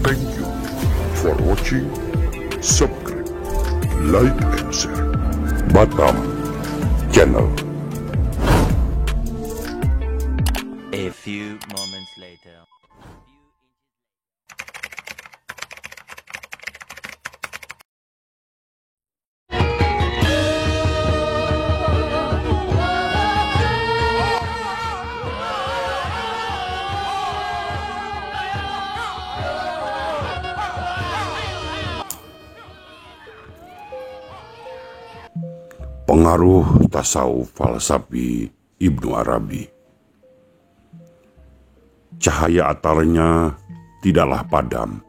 Thank you for watching. Subscribe, like, and share. Batam Channel. A few moments later. Pengaruh tasawuf falsafi Ibnu Arabi. Cahaya atarnya tidaklah padam,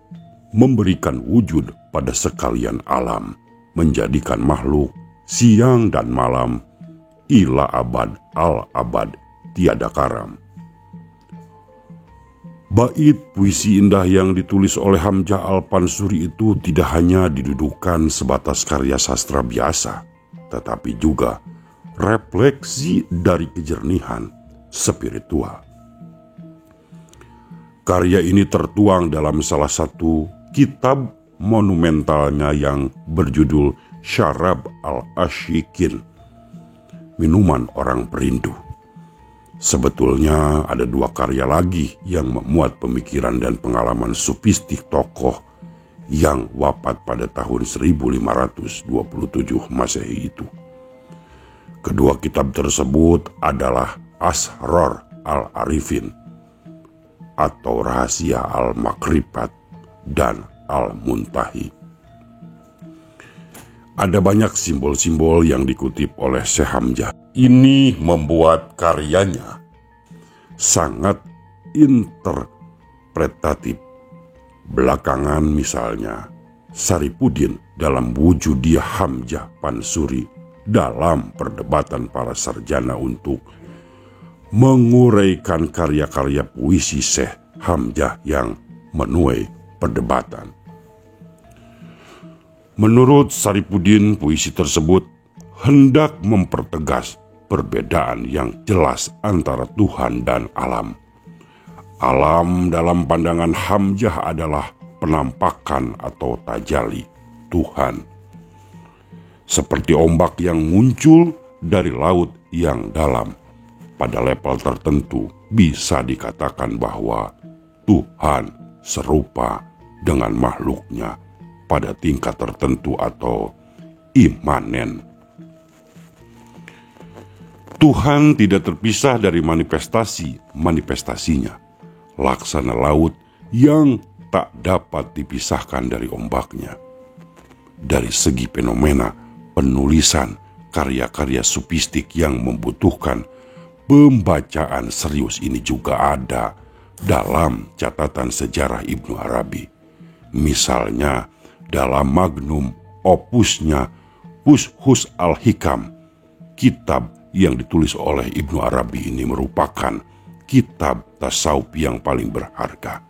memberikan wujud pada sekalian alam, menjadikan makhluk siang dan malam, ila abad al-abad tiada karam. Bait puisi indah yang ditulis oleh Hamzah Al-Pansuri itu tidak hanya didudukan sebatas karya sastra biasa, tetapi juga refleksi dari kejernihan spiritual. Karya ini tertuang dalam salah satu kitab monumentalnya yang berjudul Syarab al-Ashikin, Minuman Orang Perindu. Sebetulnya ada dua karya lagi yang memuat pemikiran dan pengalaman sufistik tokoh yang wafat pada tahun 1527 Masehi itu. Kedua kitab tersebut adalah Asrar al-Arifin atau Rahasia al-Makrifat dan Al-Muntahi. Ada banyak simbol-simbol yang dikutip oleh Syekh Hamzah. Ini membuat karyanya sangat interpretatif. Belakangan misalnya, Saripudin dalam Wujudiah Hamzah Pansuri dalam perdebatan para sarjana untuk menguraikan karya-karya puisi Syekh Hamzah yang menuai perdebatan. Menurut Saripudin, puisi tersebut hendak mempertegas perbedaan yang jelas antara Tuhan dan alam. Alam dalam pandangan Hamzah adalah penampakan atau tajali Tuhan. Seperti ombak yang muncul dari laut yang dalam. Pada level tertentu bisa dikatakan bahwa Tuhan serupa dengan makhluknya pada tingkat tertentu atau imanen. Tuhan tidak terpisah dari manifestasinya. Laksana laut yang tak dapat dipisahkan dari ombaknya. Dari segi fenomena penulisan karya-karya sufistik yang membutuhkan pembacaan serius ini juga ada dalam catatan sejarah Ibnu Arabi. Misalnya dalam magnum opusnya Fushus al-Hikam, kitab yang ditulis oleh Ibnu Arabi ini merupakan kitab tasawuf yang paling berharga.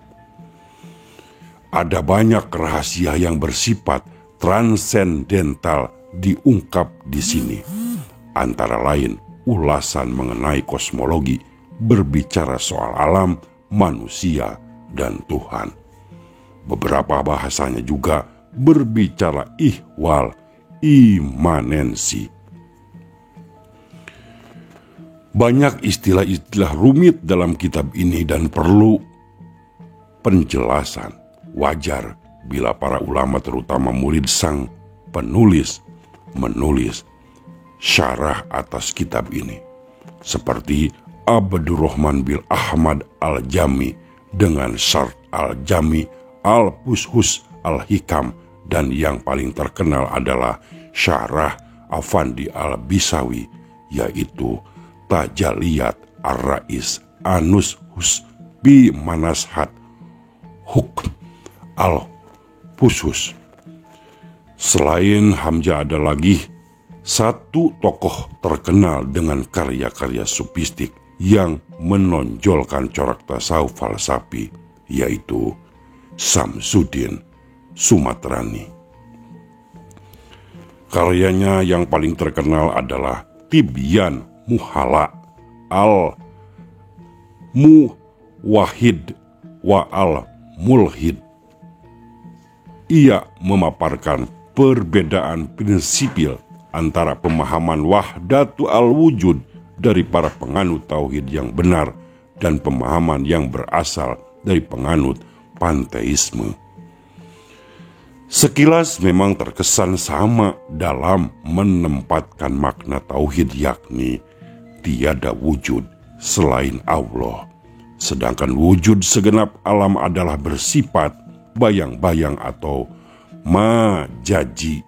Ada banyak rahasia yang bersifat transendental diungkap di sini. Antara lain ulasan mengenai kosmologi, berbicara soal alam, manusia, dan Tuhan. Beberapa bahasanya juga berbicara ihwal, imanensi. Banyak istilah-istilah rumit dalam kitab ini dan perlu penjelasan. Wajar bila para ulama terutama murid sang penulis menulis syarah atas kitab ini. Seperti Abdurrahman bin Ahmad al-Jami dengan Syarh al-Jami al-Fushus al-Hikam, dan yang paling terkenal adalah syarah Afandi al-Bisawi, yaitu Tajaliyat Ar-Rais Anushus bi Manashat Hukm al-Fushus. Selain Hamzah ada lagi satu tokoh terkenal dengan karya-karya sufistik yang menonjolkan corak tasawuf falsafi, yaitu Samsuddin Sumatrani. Karyanya yang paling terkenal adalah Tibyan Muhala al-Muwahhid wa al-Mulhid. ia memaparkan perbedaan prinsipil antara pemahaman wahdatul al-wujud dari para penganut tauhid yang benar dan pemahaman yang berasal dari penganut panteisme. Sekilas memang terkesan sama dalam menempatkan makna tauhid, yakni tiada wujud selain Allah, sedangkan wujud segenap alam adalah bersifat bayang-bayang atau majazi.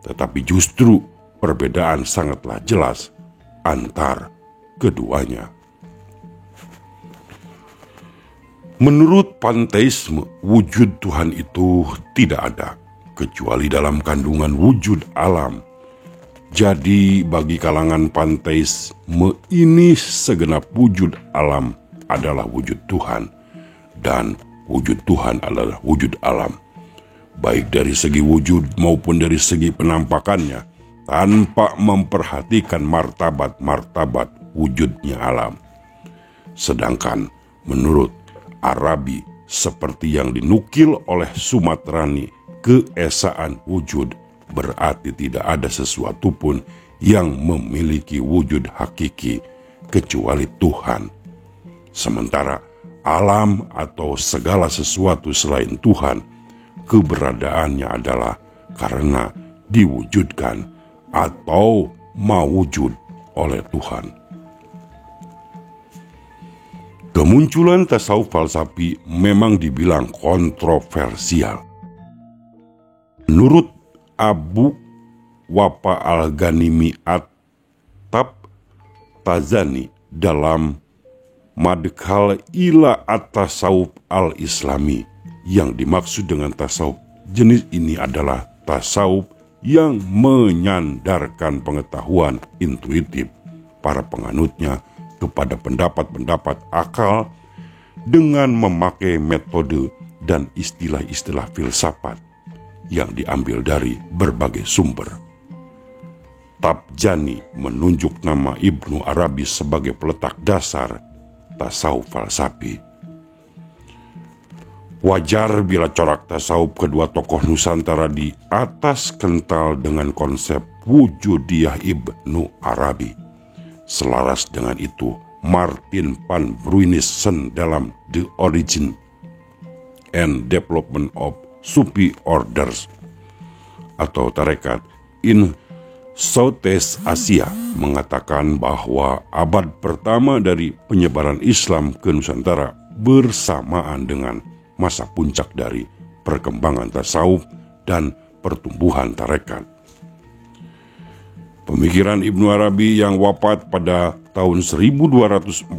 Tetapi justru perbedaan sangatlah jelas antar keduanya. Menurut panteisme, wujud Tuhan itu tidak ada kecuali dalam kandungan wujud alam. Jadi bagi kalangan panteisme ini segenap wujud alam adalah wujud Tuhan dan wujud Tuhan adalah wujud alam, baik dari segi wujud maupun dari segi penampakannya, tanpa memperhatikan martabat-martabat wujudnya alam. Sedangkan menurut Arabi, seperti yang dinukil oleh Sumatrani, keesaan wujud berarti tidak ada sesuatu pun yang memiliki wujud hakiki kecuali Tuhan. Sementara alam atau segala sesuatu selain Tuhan, keberadaannya adalah karena diwujudkan atau mawujud oleh Tuhan. Kemunculan tasawuf falsafi memang dibilang kontroversial. Menurut Abu Wafa al-Ghanimi at-Tabtazani dalam Madkhal ila at-Tasawuf al-Islami, yang dimaksud dengan tasawuf jenis ini adalah tasawuf yang menyandarkan pengetahuan intuitif para penganutnya kepada pendapat-pendapat akal dengan memakai metode dan istilah-istilah filsafat yang diambil dari berbagai sumber. Tabjani menunjuk nama Ibnu Arabi sebagai peletak dasar tasawuf falsafi. Wajar bila corak tasawuf kedua tokoh Nusantara di atas kental dengan konsep wujudiyah Ibnu Arabi. Selaras dengan itu, Martin van Bruinissen dalam The Origin and Development of Sufi Orders atau Tarekat in Southeast Asia mengatakan bahwa abad pertama dari penyebaran Islam ke Nusantara bersamaan dengan masa puncak dari perkembangan tasawuf dan pertumbuhan tarekat. Pemikiran Ibnu Arabi yang wafat pada tahun 1240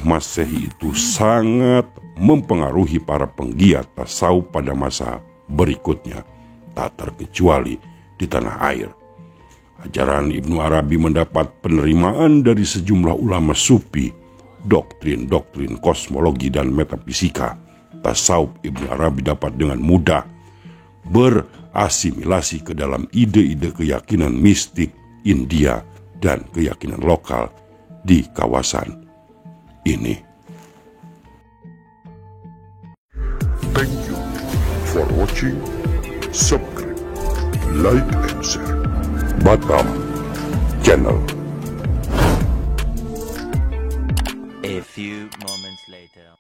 Masehi itu sangat mempengaruhi para penggiat tasawuf pada masa berikutnya, tak terkecuali di tanah air. Ajaran Ibnu Arabi mendapat penerimaan dari sejumlah ulama sufi, doktrin-doktrin kosmologi dan metafisika. Tasawuf Ibnu Arabi dapat dengan mudah berasimilasi ke dalam ide-ide keyakinan mistik India dan keyakinan lokal di kawasan ini. Thank you for watching. Subscribe, like, and share. Batam Channel. A few moments later.